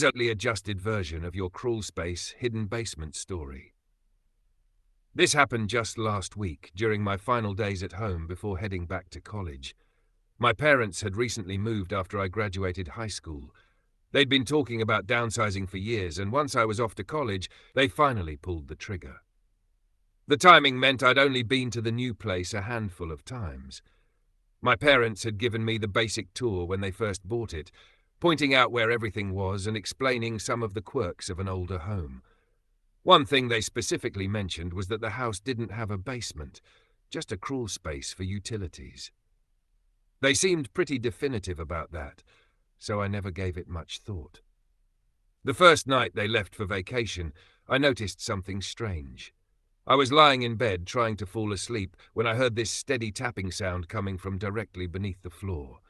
Only adjusted version of your crawl space hidden basement story. This happened just last week, during my final days at home before heading back to college. My parents had recently moved after I graduated high school. They'd been talking about downsizing for years, and once I was off to college, they finally pulled the trigger. The timing meant I'd only been to the new place a handful of times. My parents had given me the basic tour when they first bought it, pointing out where everything was and explaining some of the quirks of an older home. One thing they specifically mentioned was that the house didn't have a basement, just a crawl space for utilities. They seemed pretty definitive about that, so I never gave it much thought. The first night they left for vacation, I noticed something strange. I was lying in bed trying to fall asleep when I heard this steady tapping sound coming from directly beneath the floor.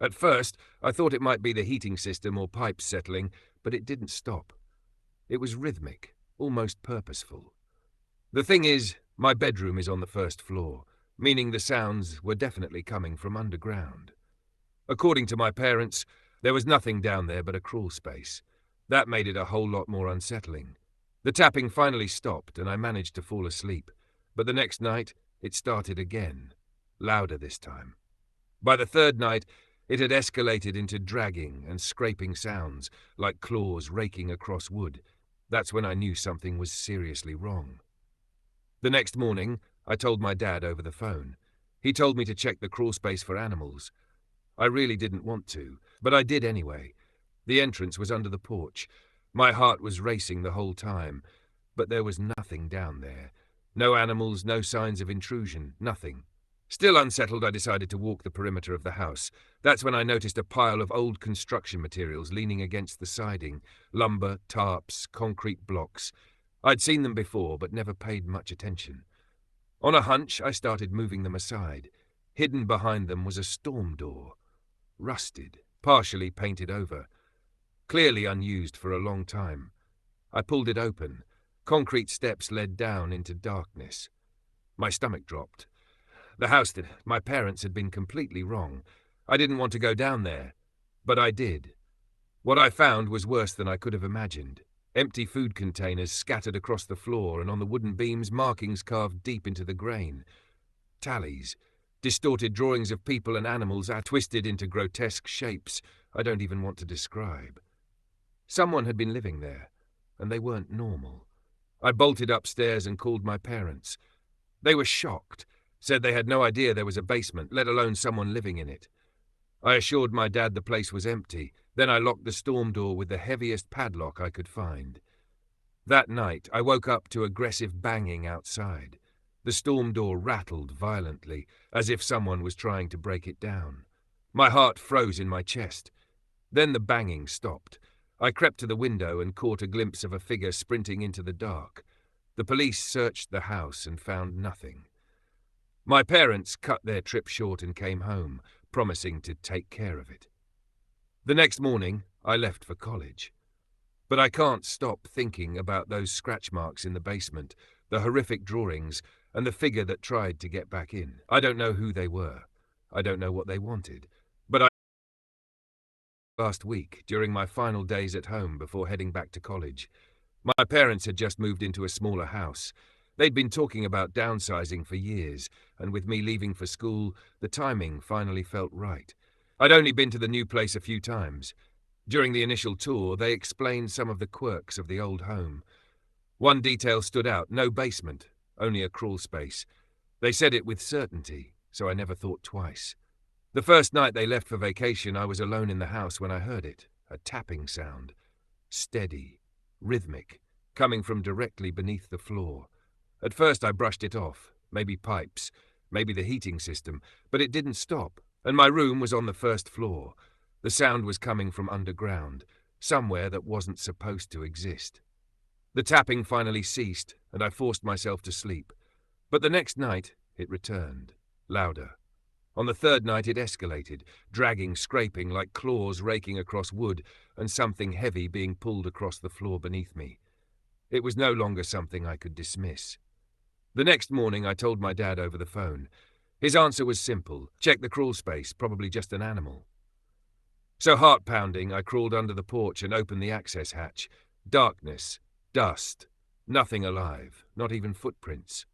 At first, I thought it might be the heating system or pipes settling, but it didn't stop. It was rhythmic, almost purposeful. The thing is, my bedroom is on the first floor, meaning the sounds were definitely coming from underground. According to my parents, there was nothing down there but a crawl space. That made it a whole lot more unsettling. The tapping finally stopped and I managed to fall asleep, but the next night it started again, louder this time. By the third night, it had escalated into dragging and scraping sounds, like claws raking across wood. That's when I knew something was seriously wrong. The next morning, I told my dad over the phone. He told me to check the crawl space for animals. I really didn't want to, but I did anyway. The entrance was under the porch. My heart was racing the whole time, but there was nothing down there. No animals, no signs of intrusion, nothing. Still unsettled, I decided to walk the perimeter of the house. That's when I noticed a pile of old construction materials leaning against the siding. Lumber, tarps, concrete blocks. I'd seen them before, but never paid much attention. On a hunch, I started moving them aside. Hidden behind them was a storm door. Rusted, partially painted over. Clearly unused for a long time. I pulled it open. Concrete steps led down into darkness. My stomach dropped. My parents had been completely wrong. I didn't want to go down there, but I did. What I found was worse than I could have imagined. Empty food containers scattered across the floor, and on the wooden beams, markings carved deep into the grain. Tallies, distorted drawings of people and animals are twisted into grotesque shapes I don't even want to describe. Someone had been living there, and they weren't normal. I bolted upstairs and called my parents. They were shocked. Said they had no idea there was a basement, let alone someone living in it. I assured my dad the place was empty. Then I locked the storm door with the heaviest padlock I could find. That night, I woke up to aggressive banging outside. The storm door rattled violently, as if someone was trying to break it down. My heart froze in my chest. Then the banging stopped. I crept to the window and caught a glimpse of a figure sprinting into the dark. The police searched the house and found nothing. My parents cut their trip short and came home, promising to take care of it. The next morning, I left for college. But I can't stop thinking about those scratch marks in the basement, the horrific drawings, and the figure that tried to get back in. I don't know who they were. I don't know what they wanted. But last week, during my final days at home before heading back to college, my parents had just moved into a smaller house. They'd been talking about downsizing for years, and with me leaving for school, the timing finally felt right. I'd only been to the new place a few times. During the initial tour, they explained some of the quirks of the old home. One detail stood out: no basement, only a crawl space. They said it with certainty, so I never thought twice. The first night they left for vacation, I was alone in the house when I heard it, a tapping sound. Steady, rhythmic, coming from directly beneath the floor. At first I brushed it off, maybe pipes, maybe the heating system, but it didn't stop, and my room was on the first floor. The sound was coming from underground, somewhere that wasn't supposed to exist. The tapping finally ceased, and I forced myself to sleep. But the next night, it returned, louder. On the third night it escalated, dragging, scraping like claws raking across wood, and something heavy being pulled across the floor beneath me. It was no longer something I could dismiss. The next morning I told my dad over the phone. His answer was simple: check the crawl space, probably just an animal. So heart-pounding, I crawled under the porch and opened the access hatch. Darkness, dust, nothing alive, not even footprints.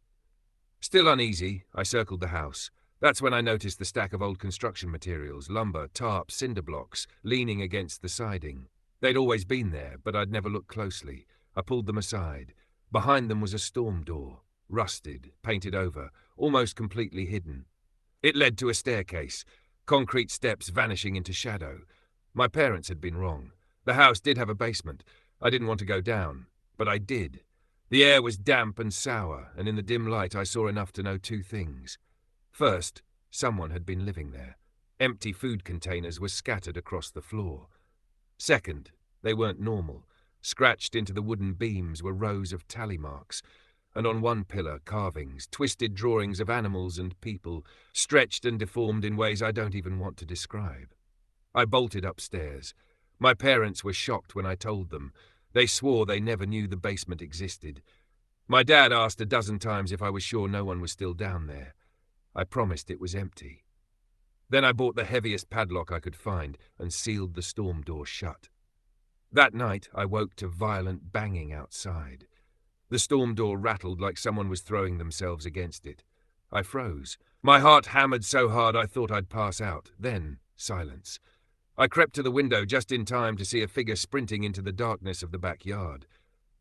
Still uneasy, I circled the house. That's when I noticed the stack of old construction materials, lumber, tarp, cinder blocks, leaning against the siding. They'd always been there, but I'd never looked closely. I pulled them aside. Behind them was a storm door, rusted, painted over, almost completely hidden. It led to a staircase, concrete steps vanishing into shadow. My parents had been wrong. The house did have a basement. I didn't want to go down, but I did. The air was damp and sour, and in the dim light I saw enough to know two things. First, someone had been living there. Empty food containers were scattered across the floor. Second, they weren't normal. Scratched into the wooden beams were rows of tally marks, and on one pillar carvings, twisted drawings of animals and people, stretched and deformed in ways I don't even want to describe. I bolted upstairs. My parents were shocked when I told them. They swore they never knew the basement existed. My dad asked a dozen times if I was sure no one was still down there. I promised it was empty. Then I bought the heaviest padlock I could find and sealed the storm door shut. That night I woke to violent banging outside. The storm door rattled like someone was throwing themselves against it. I froze. My heart hammered so hard I thought I'd pass out. Then silence. I crept to the window just in time to see a figure sprinting into the darkness of the backyard.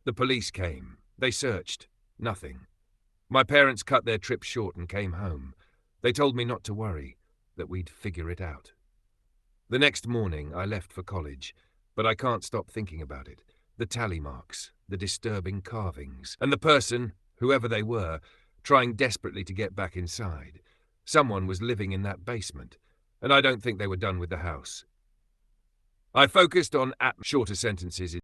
The police came. They searched. Nothing. My parents cut their trip short and came home. They told me not to worry, that we'd figure it out. The next morning I left for college, but I can't stop thinking about it. The tally marks, the disturbing carvings, and the person, whoever they were, trying desperately to get back inside. Someone was living in that basement, and I don't think they were done with the house. I focused on shorter sentences